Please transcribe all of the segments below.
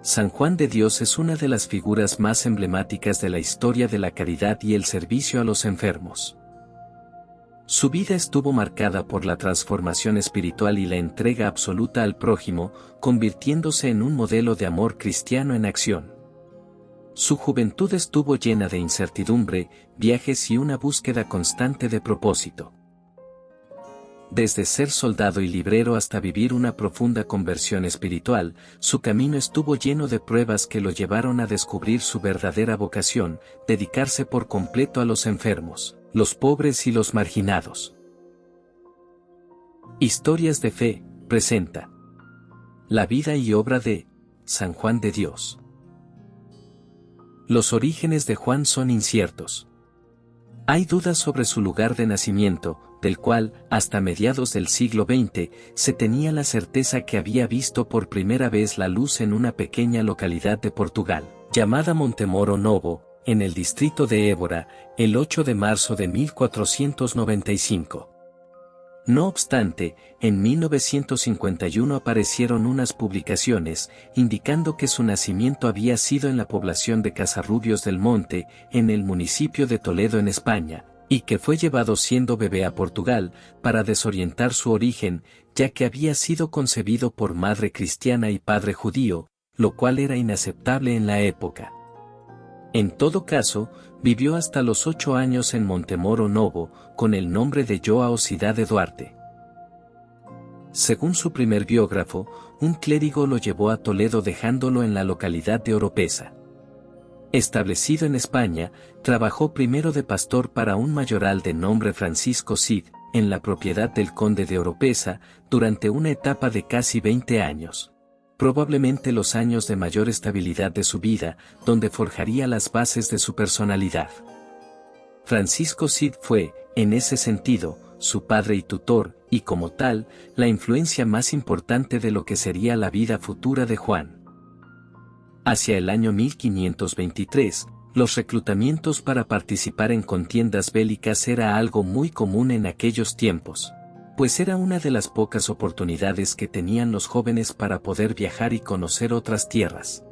San Juan de Dios es una de las figuras más emblemáticas de la historia de la caridad y el servicio a los enfermos. Su vida estuvo marcada por la transformación espiritual y la entrega absoluta al prójimo, convirtiéndose en un modelo de amor cristiano en acción. Su juventud estuvo llena de incertidumbre, viajes y una búsqueda constante de propósito. Desde ser soldado y librero hasta vivir una profunda conversión espiritual, su camino estuvo lleno de pruebas que lo llevaron a descubrir su verdadera vocación, dedicarse por completo a los enfermos, los pobres y los marginados. Historias de Fe, presenta la vida y obra de San Juan de Dios. Los orígenes de Juan son inciertos. Hay dudas sobre su lugar de nacimiento, del cual, hasta mediados del siglo XX, se tenía la certeza que había visto por primera vez la luz en una pequeña localidad de Portugal, llamada Montemoro Novo, en el distrito de Évora, el 8 de marzo de 1495. No obstante, en 1951 aparecieron unas publicaciones, indicando que su nacimiento había sido en la población de Casarrubios del Monte, en el municipio de Toledo en España, y que fue llevado siendo bebé a Portugal, para desorientar su origen, ya que había sido concebido por madre cristiana y padre judío, lo cual era inaceptable en la época. En todo caso, vivió hasta los 8 años en Montemoro Novo, con el nombre de Joao Cidade Duarte. Según su primer biógrafo, un clérigo lo llevó a Toledo dejándolo en la localidad de Oropesa. Establecido en España, trabajó primero de pastor para un mayoral de nombre Francisco Cid, en la propiedad del conde de Oropesa, durante una etapa de casi 20 años. Probablemente los años de mayor estabilidad de su vida, donde forjaría las bases de su personalidad. Francisco Cid fue, en ese sentido, su padre y tutor, y como tal, la influencia más importante de lo que sería la vida futura de Juan. Hacia el año 1523, los reclutamientos para participar en contiendas bélicas era algo muy común en aquellos tiempos, pues era una de las pocas oportunidades que tenían los jóvenes para poder viajar y conocer otras tierras.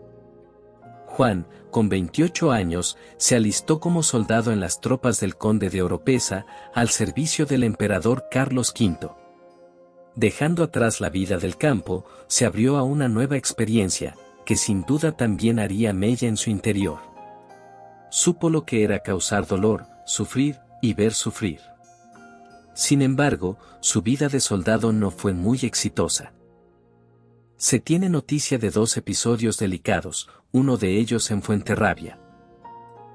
Juan, con 28 años, se alistó como soldado en las tropas del conde de Oropesa, al servicio del emperador Carlos V. Dejando atrás la vida del campo, se abrió a una nueva experiencia, que sin duda también haría mella en su interior. Supo lo que era causar dolor, sufrir, y ver sufrir. Sin embargo, su vida de soldado no fue muy exitosa. Se tiene noticia de 2 episodios delicados, uno de ellos en Fuenterrabía.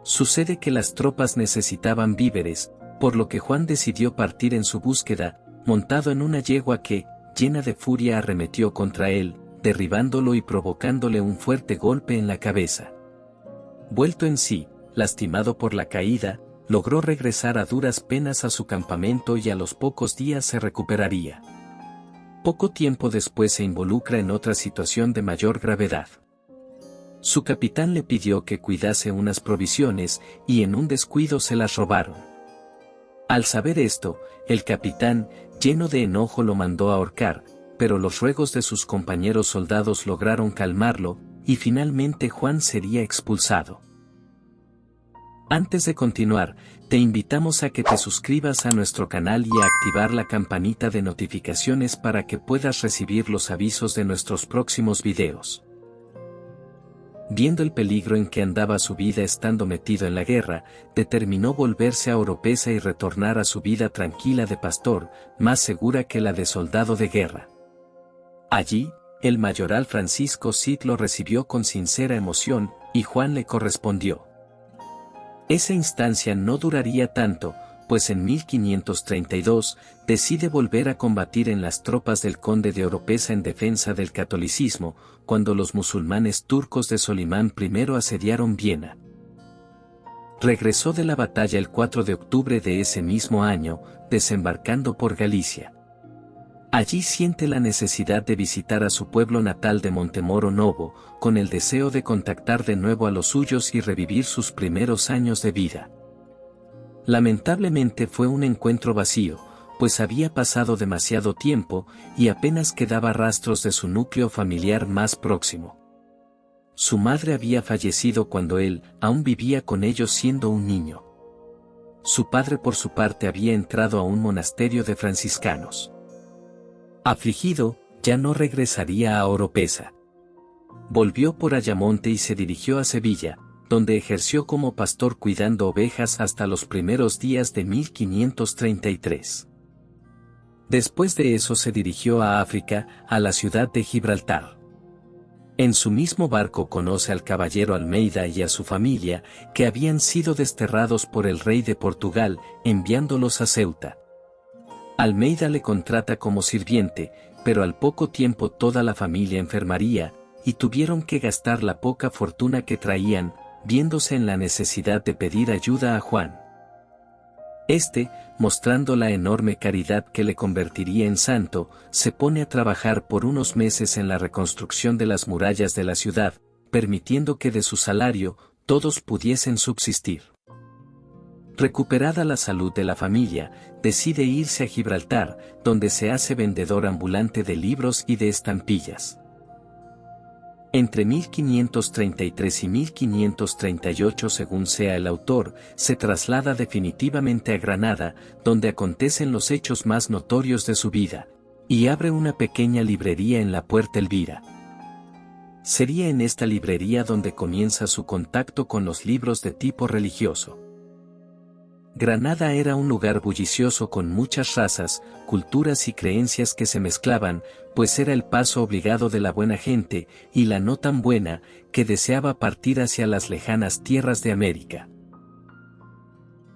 Sucede que las tropas necesitaban víveres, por lo que Juan decidió partir en su búsqueda, montado en una yegua que, llena de furia, arremetió contra él, derribándolo y provocándole un fuerte golpe en la cabeza. Vuelto en sí, lastimado por la caída, logró regresar a duras penas a su campamento y a los pocos días se recuperaría. Poco tiempo después se involucra en otra situación de mayor gravedad. Su capitán le pidió que cuidase unas provisiones, y en un descuido se las robaron. Al saber esto, el capitán, lleno de enojo, lo mandó a ahorcar, pero los ruegos de sus compañeros soldados lograron calmarlo, y finalmente Juan sería expulsado. Antes de continuar, te invitamos a que te suscribas a nuestro canal y a activar la campanita de notificaciones para que puedas recibir los avisos de nuestros próximos videos. Viendo el peligro en que andaba su vida estando metido en la guerra, determinó volverse a Oropesa y retornar a su vida tranquila de pastor, más segura que la de soldado de guerra. Allí, el mayoral Francisco Cid lo recibió con sincera emoción, y Juan le correspondió. Esa instancia no duraría tanto, pues en 1532, decide volver a combatir en las tropas del conde de Oropesa en defensa del catolicismo, cuando los musulmanes turcos de Solimán I asediaron Viena. Regresó de la batalla el 4 de octubre de ese mismo año, desembarcando por Galicia. Allí siente la necesidad de visitar a su pueblo natal de Montemoro Novo, con el deseo de contactar de nuevo a los suyos y revivir sus primeros años de vida. Lamentablemente fue un encuentro vacío, pues había pasado demasiado tiempo, y apenas quedaba rastros de su núcleo familiar más próximo. Su madre había fallecido cuando él aún vivía con ellos siendo un niño. Su padre por su parte había entrado a un monasterio de franciscanos. Afligido, ya no regresaría a Oropesa. Volvió por Ayamonte y se dirigió a Sevilla, donde ejerció como pastor cuidando ovejas hasta los primeros días de 1533. Después de eso se dirigió a África, a la ciudad de Gibraltar. En su mismo barco conoce al caballero Almeida y a su familia, que habían sido desterrados por el rey de Portugal, enviándolos a Ceuta. Almeida le contrata como sirviente, pero al poco tiempo toda la familia enfermaría, y tuvieron que gastar la poca fortuna que traían, viéndose en la necesidad de pedir ayuda a Juan. Este, mostrando la enorme caridad que le convertiría en santo, se pone a trabajar por unos meses en la reconstrucción de las murallas de la ciudad, permitiendo que de su salario, todos pudiesen subsistir. Recuperada la salud de la familia, decide irse a Gibraltar, donde se hace vendedor ambulante de libros y de estampillas. Entre 1533 y 1538, según sea el autor, se traslada definitivamente a Granada, donde acontecen los hechos más notorios de su vida, y abre una pequeña librería en la Puerta Elvira. Sería en esta librería donde comienza su contacto con los libros de tipo religioso. Granada era un lugar bullicioso con muchas razas, culturas y creencias que se mezclaban, pues era el paso obligado de la buena gente, y la no tan buena, que deseaba partir hacia las lejanas tierras de América.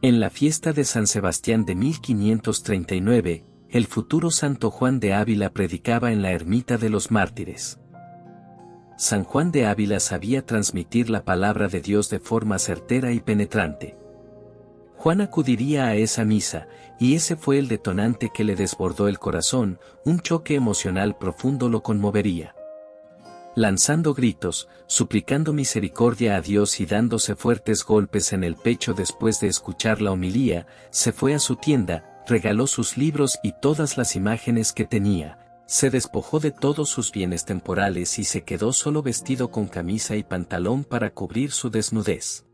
En la fiesta de San Sebastián de 1539, el futuro santo Juan de Ávila predicaba en la ermita de los mártires. San Juan de Ávila sabía transmitir la palabra de Dios de forma certera y penetrante. Juan acudiría a esa misa, y ese fue el detonante que le desbordó el corazón, un choque emocional profundo lo conmovería. Lanzando gritos, suplicando misericordia a Dios y dándose fuertes golpes en el pecho después de escuchar la homilía, se fue a su tienda, regaló sus libros y todas las imágenes que tenía, se despojó de todos sus bienes temporales y se quedó solo vestido con camisa y pantalón para cubrir su desnudez.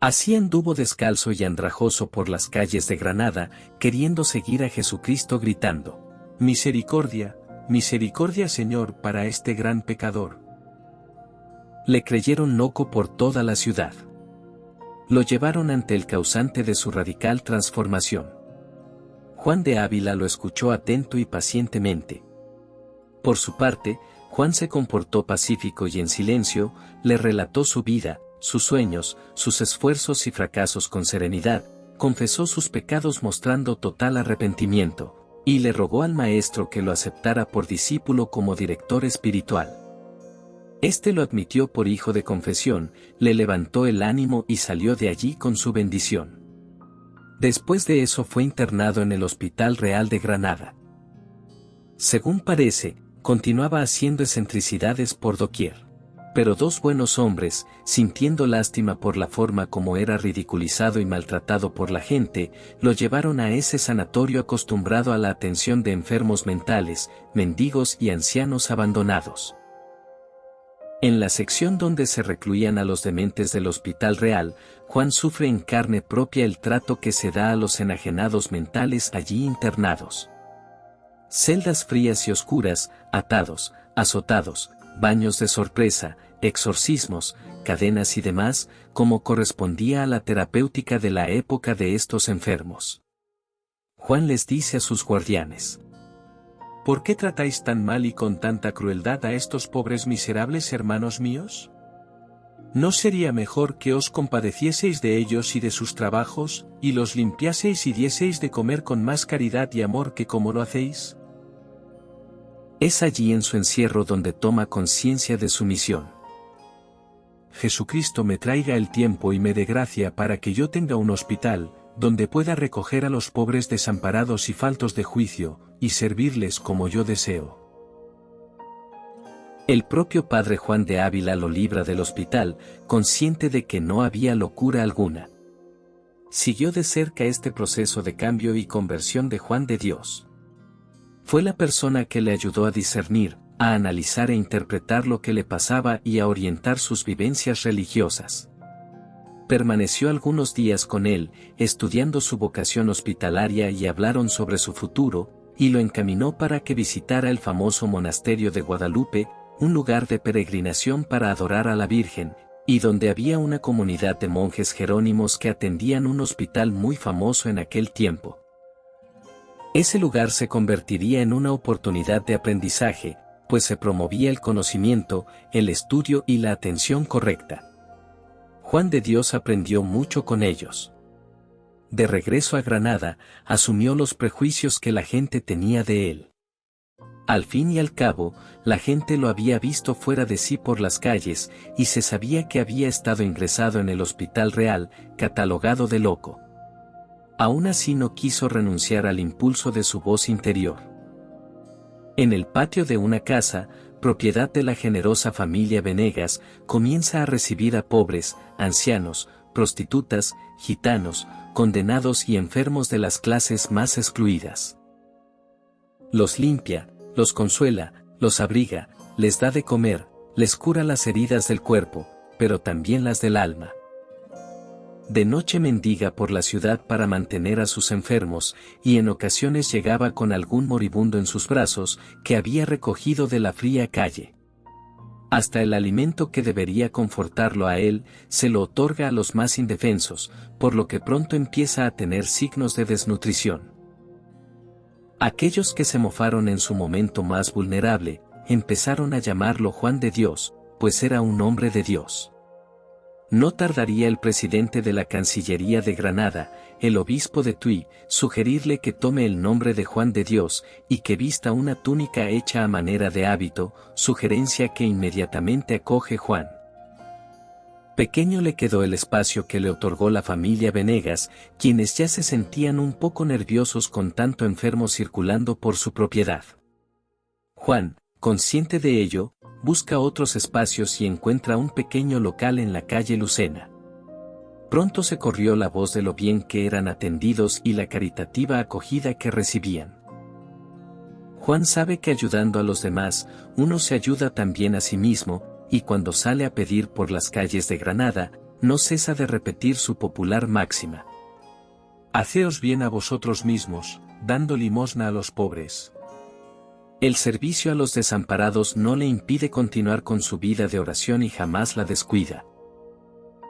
Así anduvo descalzo y andrajoso por las calles de Granada, queriendo seguir a Jesucristo gritando: «Misericordia, misericordia Señor para este gran pecador». Le creyeron loco por toda la ciudad. Lo llevaron ante el causante de su radical transformación. Juan de Ávila lo escuchó atento y pacientemente. Por su parte, Juan se comportó pacífico y en silencio, le relató su vida, sus sueños, sus esfuerzos y fracasos con serenidad, confesó sus pecados mostrando total arrepentimiento, y le rogó al maestro que lo aceptara por discípulo como director espiritual. Este lo admitió por hijo de confesión, le levantó el ánimo y salió de allí con su bendición. Después de eso fue internado en el Hospital Real de Granada. Según parece, continuaba haciendo excentricidades por doquier. Pero dos buenos hombres, sintiendo lástima por la forma como era ridiculizado y maltratado por la gente, lo llevaron a ese sanatorio acostumbrado a la atención de enfermos mentales, mendigos y ancianos abandonados. En la sección donde se recluían a los dementes del Hospital Real, Juan sufre en carne propia el trato que se da a los enajenados mentales allí internados. Celdas frías y oscuras, atados, azotados, baños de sorpresa, exorcismos, cadenas y demás, como correspondía a la terapéutica de la época de estos enfermos. Juan les dice a sus guardianes: ¿por qué tratáis tan mal y con tanta crueldad a estos pobres miserables hermanos míos? ¿No sería mejor que os compadecieseis de ellos y de sus trabajos, y los limpiaseis y dieseis de comer con más caridad y amor que como lo hacéis? Es allí en su encierro donde toma conciencia de su misión. Jesucristo me traiga el tiempo y me dé gracia para que yo tenga un hospital, donde pueda recoger a los pobres desamparados y faltos de juicio, y servirles como yo deseo. El propio padre Juan de Ávila lo libra del hospital, consciente de que no había locura alguna. Siguió de cerca este proceso de cambio y conversión de Juan de Dios. Fue la persona que le ayudó a discernir, a analizar e interpretar lo que le pasaba y a orientar sus vivencias religiosas. Permaneció algunos días con él, estudiando su vocación hospitalaria y hablaron sobre su futuro, y lo encaminó para que visitara el famoso monasterio de Guadalupe, un lugar de peregrinación para adorar a la Virgen, y donde había una comunidad de monjes jerónimos que atendían un hospital muy famoso en aquel tiempo. Ese lugar se convertiría en una oportunidad de aprendizaje, pues se promovía el conocimiento, el estudio y la atención correcta. Juan de Dios aprendió mucho con ellos. De regreso a Granada, asumió los prejuicios que la gente tenía de él. Al fin y al cabo, la gente lo había visto fuera de sí por las calles, y se sabía que había estado ingresado en el Hospital Real, catalogado de loco. Aún así no quiso renunciar al impulso de su voz interior. En el patio de una casa, propiedad de la generosa familia Venegas, comienza a recibir a pobres, ancianos, prostitutas, gitanos, condenados y enfermos de las clases más excluidas. Los limpia, los consuela, los abriga, les da de comer, les cura las heridas del cuerpo, pero también las del alma. De noche mendiga por la ciudad para mantener a sus enfermos, y en ocasiones llegaba con algún moribundo en sus brazos, que había recogido de la fría calle. Hasta el alimento que debería confortarlo a él, se lo otorga a los más indefensos, por lo que pronto empieza a tener signos de desnutrición. Aquellos que se mofaron en su momento más vulnerable, empezaron a llamarlo Juan de Dios, pues era un hombre de Dios. No tardaría el presidente de la Cancillería de Granada, el obispo de Tui, sugerirle que tome el nombre de Juan de Dios y que vista una túnica hecha a manera de hábito, sugerencia que inmediatamente acoge Juan. Pequeño le quedó el espacio que le otorgó la familia Venegas, quienes ya se sentían un poco nerviosos con tanto enfermo circulando por su propiedad. Juan, consciente de ello, busca otros espacios y encuentra un pequeño local en la calle Lucena. Pronto se corrió la voz de lo bien que eran atendidos y la caritativa acogida que recibían. Juan sabe que ayudando a los demás, uno se ayuda también a sí mismo, y cuando sale a pedir por las calles de Granada, no cesa de repetir su popular máxima: «Haceos bien a vosotros mismos, dando limosna a los pobres». El servicio a los desamparados no le impide continuar con su vida de oración y jamás la descuida.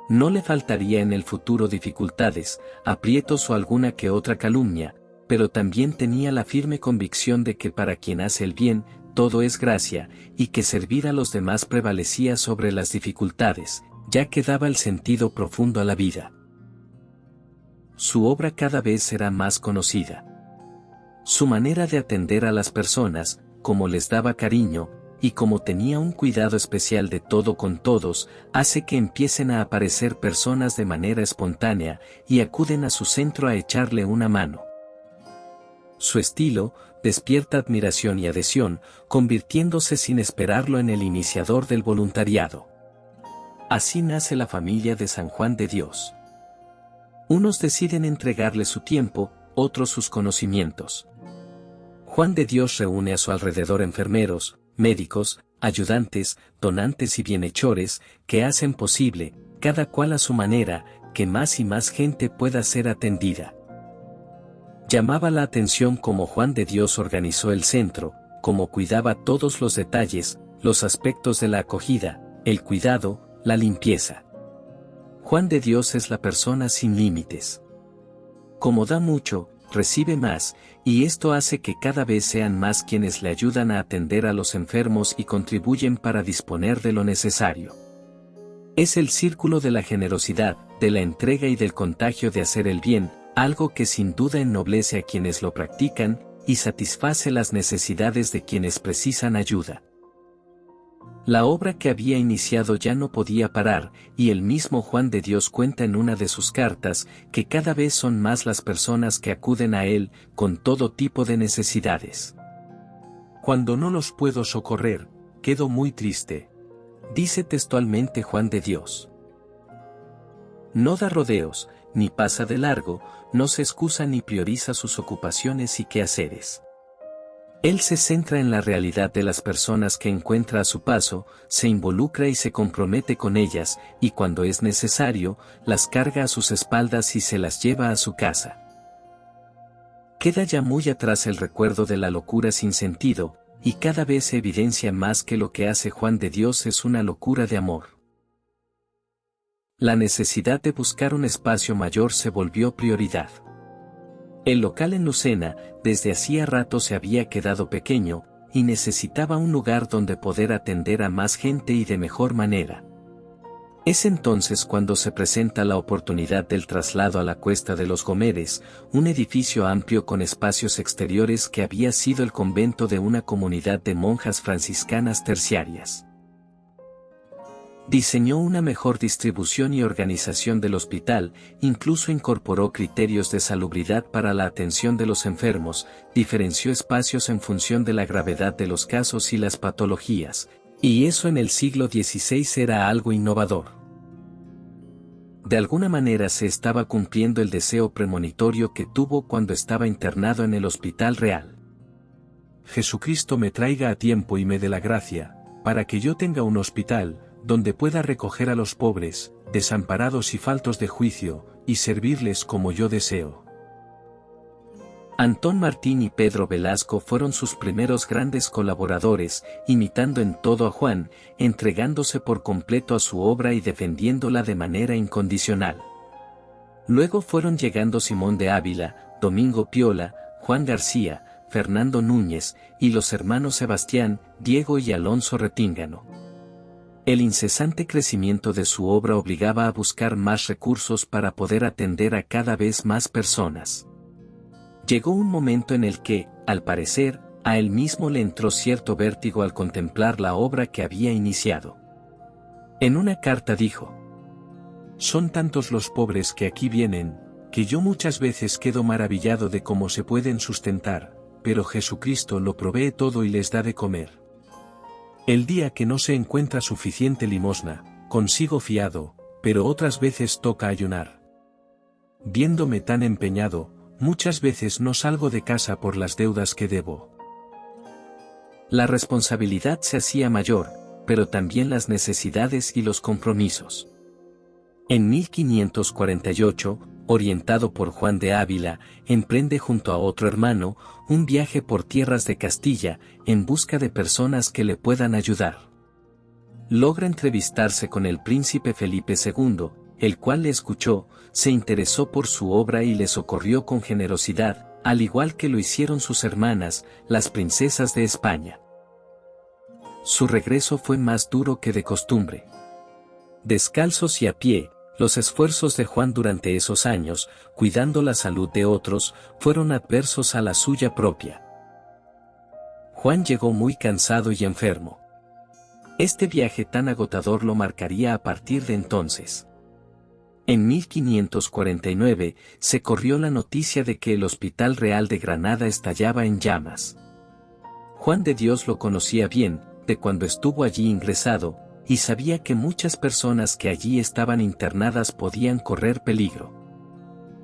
No le faltaría en el futuro dificultades, aprietos o alguna que otra calumnia, pero también tenía la firme convicción de que para quien hace el bien, todo es gracia, y que servir a los demás prevalecía sobre las dificultades, ya que daba el sentido profundo a la vida. Su obra cada vez será más conocida. Su manera de atender a las personas, como les daba cariño, y como tenía un cuidado especial de todo con todos, hace que empiecen a aparecer personas de manera espontánea, y acuden a su centro a echarle una mano. Su estilo despierta admiración y adhesión, convirtiéndose sin esperarlo en el iniciador del voluntariado. Así nace la familia de San Juan de Dios. Unos deciden entregarle su tiempo, otros sus conocimientos. Juan de Dios reúne a su alrededor enfermeros, médicos, ayudantes, donantes y bienhechores, que hacen posible, cada cual a su manera, que más y más gente pueda ser atendida. Llamaba la atención cómo Juan de Dios organizó el centro, cómo cuidaba todos los detalles, los aspectos de la acogida, el cuidado, la limpieza. Juan de Dios es la persona sin límites. Como da mucho, recibe más, y esto hace que cada vez sean más quienes le ayudan a atender a los enfermos y contribuyen para disponer de lo necesario. Es el círculo de la generosidad, de la entrega y del contagio de hacer el bien, algo que sin duda ennoblece a quienes lo practican, y satisface las necesidades de quienes precisan ayuda. La obra que había iniciado ya no podía parar, y el mismo Juan de Dios cuenta en una de sus cartas, que cada vez son más las personas que acuden a él, con todo tipo de necesidades. «Cuando no los puedo socorrer, quedo muy triste», dice textualmente Juan de Dios. No da rodeos, ni pasa de largo, no se excusa ni prioriza sus ocupaciones y quehaceres. Él se centra en la realidad de las personas que encuentra a su paso, se involucra y se compromete con ellas, y cuando es necesario, las carga a sus espaldas y se las lleva a su casa. Queda ya muy atrás el recuerdo de la locura sin sentido, y cada vez se evidencia más que lo que hace Juan de Dios es una locura de amor. La necesidad de buscar un espacio mayor se volvió prioridad. El local en Lucena, desde hacía rato se había quedado pequeño, y necesitaba un lugar donde poder atender a más gente y de mejor manera. Es entonces cuando se presenta la oportunidad del traslado a la Cuesta de los Gómeres, un edificio amplio con espacios exteriores que había sido el convento de una comunidad de monjas franciscanas terciarias. Diseñó una mejor distribución y organización del hospital, incluso incorporó criterios de salubridad para la atención de los enfermos, diferenció espacios en función de la gravedad de los casos y las patologías, y eso en el siglo XVI era algo innovador. De alguna manera se estaba cumpliendo el deseo premonitorio que tuvo cuando estaba internado en el Hospital Real. Jesucristo me traiga a tiempo y me dé la gracia, para que yo tenga un hospital, donde pueda recoger a los pobres, desamparados y faltos de juicio, y servirles como yo deseo. Antón Martín y Pedro Velasco fueron sus primeros grandes colaboradores, imitando en todo a Juan, entregándose por completo a su obra y defendiéndola de manera incondicional. Luego fueron llegando Simón de Ávila, Domingo Piola, Juan García, Fernando Núñez, y los hermanos Sebastián, Diego y Alonso Retíngano. El incesante crecimiento de su obra obligaba a buscar más recursos para poder atender a cada vez más personas. Llegó un momento en el que, al parecer, a él mismo le entró cierto vértigo al contemplar la obra que había iniciado. En una carta dijo: «Son tantos los pobres que aquí vienen, que yo muchas veces quedo maravillado de cómo se pueden sustentar, pero Jesucristo lo provee todo y les da de comer. El día que no se encuentra suficiente limosna, consigo fiado, pero otras veces toca ayunar. Viéndome tan empeñado, muchas veces no salgo de casa por las deudas que debo». La responsabilidad se hacía mayor, pero también las necesidades y los compromisos. En 1548, orientado por Juan de Ávila, emprende junto a otro hermano, un viaje por tierras de Castilla, en busca de personas que le puedan ayudar. Logra entrevistarse con el príncipe Felipe II, el cual le escuchó, se interesó por su obra y le socorrió con generosidad, al igual que lo hicieron sus hermanas, las princesas de España. Su regreso fue más duro que de costumbre. Descalzos y a pie, los esfuerzos de Juan durante esos años, cuidando la salud de otros, fueron adversos a la suya propia. Juan llegó muy cansado y enfermo. Este viaje tan agotador lo marcaría a partir de entonces. En 1549, se corrió la noticia de que el Hospital Real de Granada estallaba en llamas. Juan de Dios lo conocía bien, de cuando estuvo allí ingresado, y sabía que muchas personas que allí estaban internadas podían correr peligro.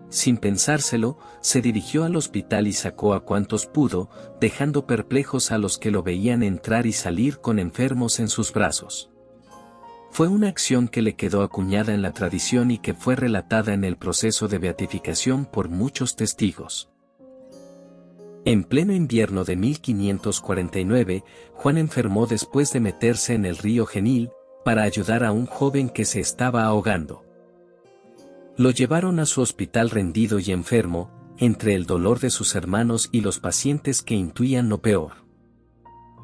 Sin pensárselo, se dirigió al hospital y sacó a cuantos pudo, dejando perplejos a los que lo veían entrar y salir con enfermos en sus brazos. Fue una acción que le quedó acuñada en la tradición y que fue relatada en el proceso de beatificación por muchos testigos. En pleno invierno de 1549, Juan enfermó después de meterse en el río Genil, para ayudar a un joven que se estaba ahogando. Lo llevaron a su hospital rendido y enfermo, entre el dolor de sus hermanos y los pacientes que intuían lo peor.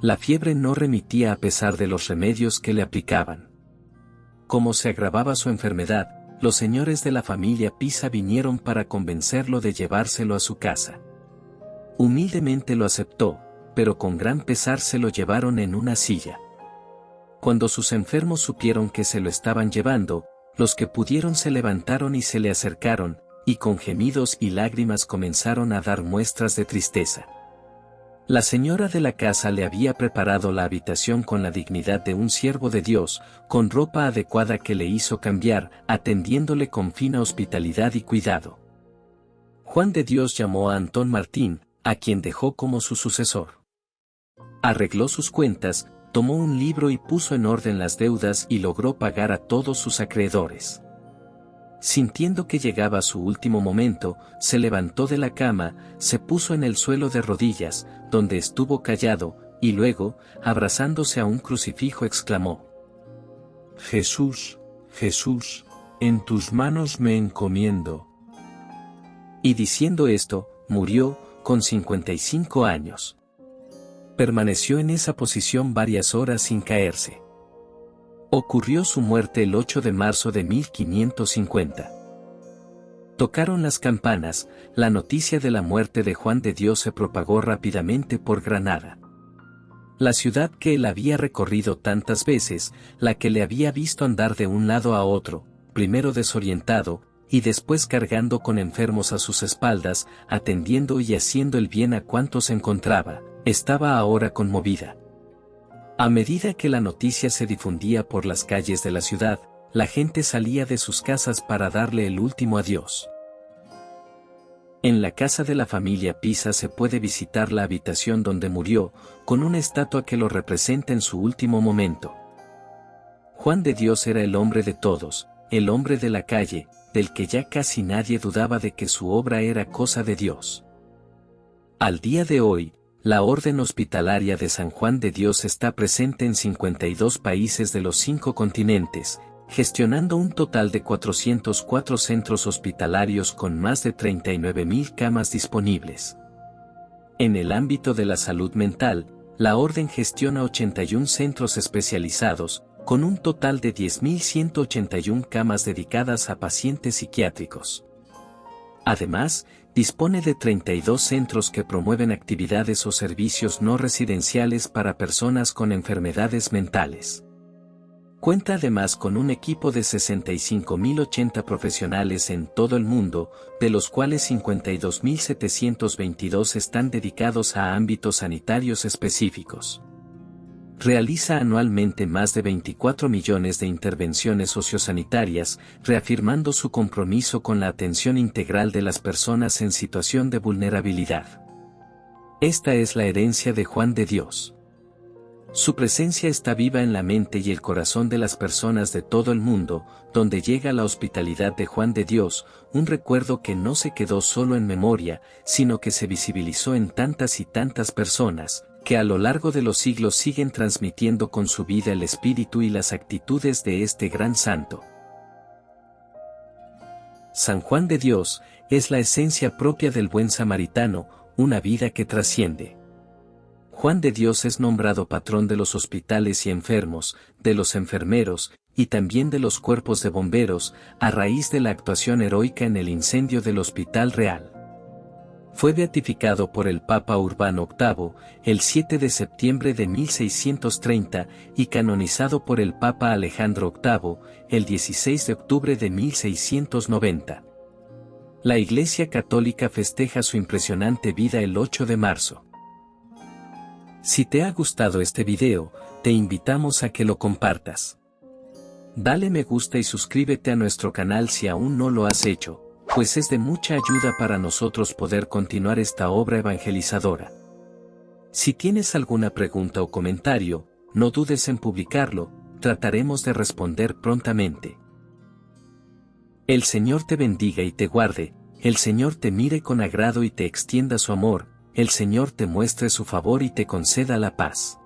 La fiebre no remitía a pesar de los remedios que le aplicaban. Como se agravaba su enfermedad, los señores de la familia Pisa vinieron para convencerlo de llevárselo a su casa. Humildemente lo aceptó, pero con gran pesar se lo llevaron en una silla. Cuando sus enfermos supieron que se lo estaban llevando, los que pudieron se levantaron y se le acercaron, y con gemidos y lágrimas comenzaron a dar muestras de tristeza. La señora de la casa le había preparado la habitación con la dignidad de un siervo de Dios, con ropa adecuada que le hizo cambiar, atendiéndole con fina hospitalidad y cuidado. Juan de Dios llamó a Antón Martín, a quien dejó como su sucesor. Arregló sus cuentas, tomó un libro y puso en orden las deudas y logró pagar a todos sus acreedores. Sintiendo que llegaba su último momento, se levantó de la cama, se puso en el suelo de rodillas, donde estuvo callado, y luego, abrazándose a un crucifijo, exclamó: Jesús, Jesús, en tus manos me encomiendo. Y diciendo esto, murió, con 55 años. Permaneció en esa posición varias horas sin caerse. Ocurrió su muerte el 8 de marzo de 1550. Tocaron las campanas, la noticia de la muerte de Juan de Dios se propagó rápidamente por Granada. La ciudad que él había recorrido tantas veces, la que le había visto andar de un lado a otro, primero desorientado, y después cargando con enfermos a sus espaldas, atendiendo y haciendo el bien a cuantos encontraba, estaba ahora conmovida. A medida que la noticia se difundía por las calles de la ciudad, la gente salía de sus casas para darle el último adiós. En la casa de la familia Pisa se puede visitar la habitación donde murió, con una estatua que lo representa en su último momento. Juan de Dios era el hombre de todos, el hombre de la calle, del que ya casi nadie dudaba de que su obra era cosa de Dios. Al día de hoy, la Orden Hospitalaria de San Juan de Dios está presente en 52 países de los 5 continentes, gestionando un total de 404 centros hospitalarios con más de 39.000 camas disponibles. En el ámbito de la salud mental, la Orden gestiona 81 centros especializados, con un total de 10.181 camas dedicadas a pacientes psiquiátricos. Además, dispone de 32 centros que promueven actividades o servicios no residenciales para personas con enfermedades mentales. Cuenta además con un equipo de 65.080 profesionales en todo el mundo, de los cuales 52.722 están dedicados a ámbitos sanitarios específicos. Realiza anualmente más de 24 millones de intervenciones sociosanitarias, reafirmando su compromiso con la atención integral de las personas en situación de vulnerabilidad. Esta es la herencia de Juan de Dios. Su presencia está viva en la mente y el corazón de las personas de todo el mundo, donde llega la hospitalidad de Juan de Dios, un recuerdo que no se quedó solo en memoria, sino que se visibilizó en tantas y tantas personas, que a lo largo de los siglos siguen transmitiendo con su vida el espíritu y las actitudes de este gran santo. San Juan de Dios es la esencia propia del buen samaritano, una vida que trasciende. Juan de Dios es nombrado patrón de los hospitales y enfermos, de los enfermeros, y también de los cuerpos de bomberos, a raíz de la actuación heroica en el incendio del Hospital Real. Fue beatificado por el Papa Urbano VIII, el 7 de septiembre de 1630, y canonizado por el Papa Alejandro VIII, el 16 de octubre de 1690. La Iglesia Católica festeja su impresionante vida el 8 de marzo. Si te ha gustado este video, te invitamos a que lo compartas. Dale me gusta y suscríbete a nuestro canal si aún no lo has hecho, pues es de mucha ayuda para nosotros poder continuar esta obra evangelizadora. Si tienes alguna pregunta o comentario, no dudes en publicarlo, trataremos de responder prontamente. El Señor te bendiga y te guarde, el Señor te mire con agrado y te extienda su amor, el Señor te muestre su favor y te conceda la paz.